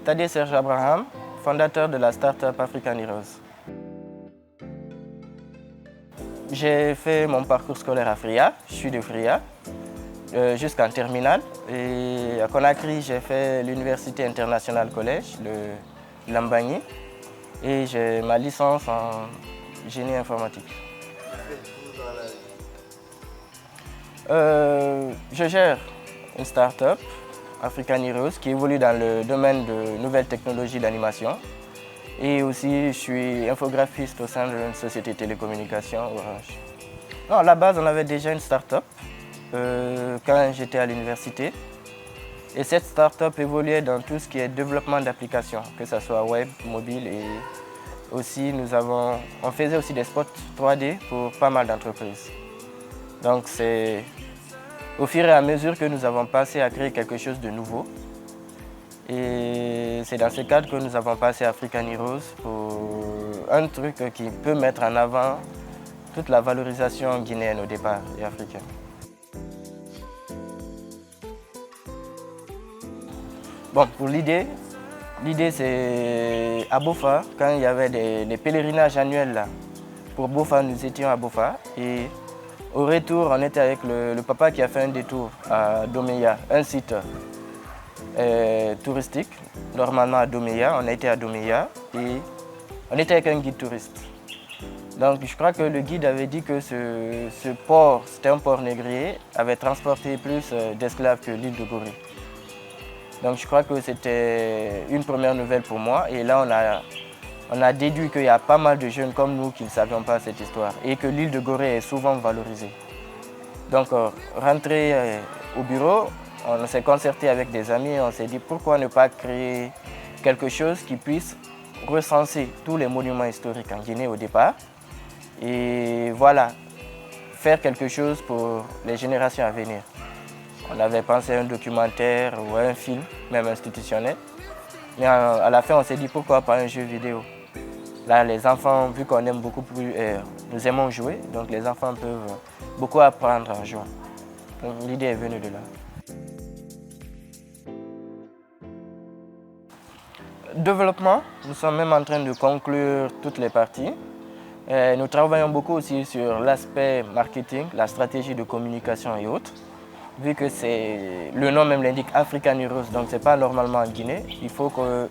Tadé Serge Abraham, fondateur de la start-up African Heroes. J'ai fait mon parcours scolaire à Fria, je suis de Fria, jusqu'en terminale. Et à Conakry, j'ai fait l'Université internationale collège, le Lambagny, et j'ai ma licence en génie informatique. Je gère une start-up, African Heroes, qui évolue dans le domaine de nouvelles technologies d'animation. Et aussi, je suis infographiste au sein d'une société de télécommunications, Orange. Non, à la base, on avait déjà une start-up quand j'étais à l'université. Et cette start-up évoluait dans tout ce qui est développement d'applications, que ce soit web, mobile et aussi on faisait aussi des spots 3D pour pas mal d'entreprises. Donc c'est au fur et à mesure que nous avons passé à créer quelque chose de nouveau. Et c'est dans ce cadre que nous avons passé African Heroes pour un truc qui peut mettre en avant toute la valorisation guinéenne au départ et africaine. Bon, pour l'idée c'est à Bofa, quand il y avait des pèlerinages annuels là. Pour Bofa, nous étions à Bofa et au retour, on était avec le papa qui a fait un détour à Domeya, un site touristique. Normalement à Domeya, on a été à Domeya et on était avec un guide touriste. Donc je crois que le guide avait dit que ce port, c'était un port négrier, avait transporté plus d'esclaves que l'île de Gorée. Donc je crois que c'était une première nouvelle pour moi et là on a déduit qu'il y a pas mal de jeunes comme nous qui ne savions pas cette histoire et que l'île de Gorée est souvent valorisée. Donc rentré au bureau, on s'est concerté avec des amis et on s'est dit pourquoi ne pas créer quelque chose qui puisse recenser tous les monuments historiques en Guinée au départ et voilà, faire quelque chose pour les générations à venir. On avait pensé à un documentaire ou à un film, même institutionnel. Mais à la fin, on s'est dit pourquoi pas un jeu vidéo. Là, les enfants, vu qu'on aime beaucoup plus, nous aimons jouer, donc les enfants peuvent beaucoup apprendre en jouant. Donc l'idée est venue de là. Développement, nous sommes même en train de conclure toutes les parties. Nous travaillons beaucoup aussi sur l'aspect marketing, la stratégie de communication et autres. Vu que le nom même l'indique African Heroes, donc ce n'est pas normalement en Guinée, il faut que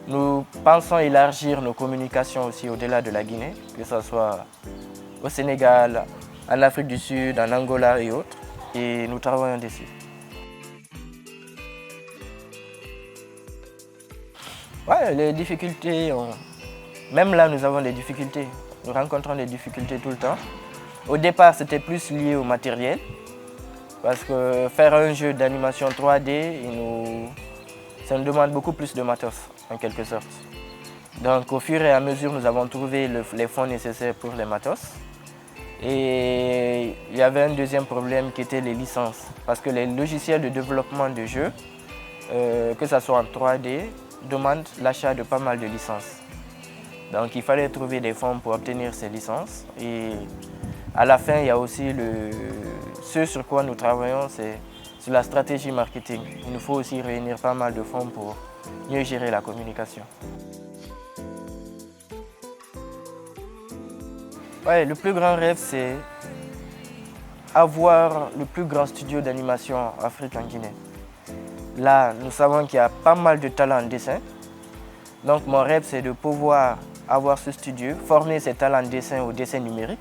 nous pensons élargir nos communications aussi au-delà de la Guinée, que ce soit au Sénégal, en Afrique du Sud, en Angola et autres, et nous travaillons dessus. Ouais, les difficultés, même là nous avons des difficultés, nous rencontrons des difficultés tout le temps. Au départ, c'était plus lié au matériel. Parce que faire un jeu d'animation 3D, ça nous demande beaucoup plus de matos, en quelque sorte. Donc au fur et à mesure, nous avons trouvé les fonds nécessaires pour les matos. Et il y avait un deuxième problème qui était les licences. Parce que les logiciels de développement de jeux, que ce soit en 3D, demandent l'achat de pas mal de licences. Donc il fallait trouver des fonds pour obtenir ces licences. Et à la fin, il y a aussi ce sur quoi nous travaillons, c'est sur la stratégie marketing. Il nous faut aussi réunir pas mal de fonds pour mieux gérer la communication. Ouais, le plus grand rêve, c'est avoir le plus grand studio d'animation en Afrique en Guinée. Là, nous savons qu'il y a pas mal de talents en dessin. Donc mon rêve, c'est de pouvoir avoir ce studio, former ces talents en dessin au dessin numérique.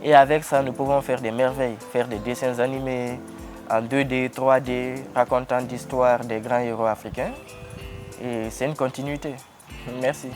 Et avec ça, nous pouvons faire des merveilles, faire des dessins animés en 2D, 3D, racontant l'histoire des grands héros africains. Et c'est une continuité. Merci.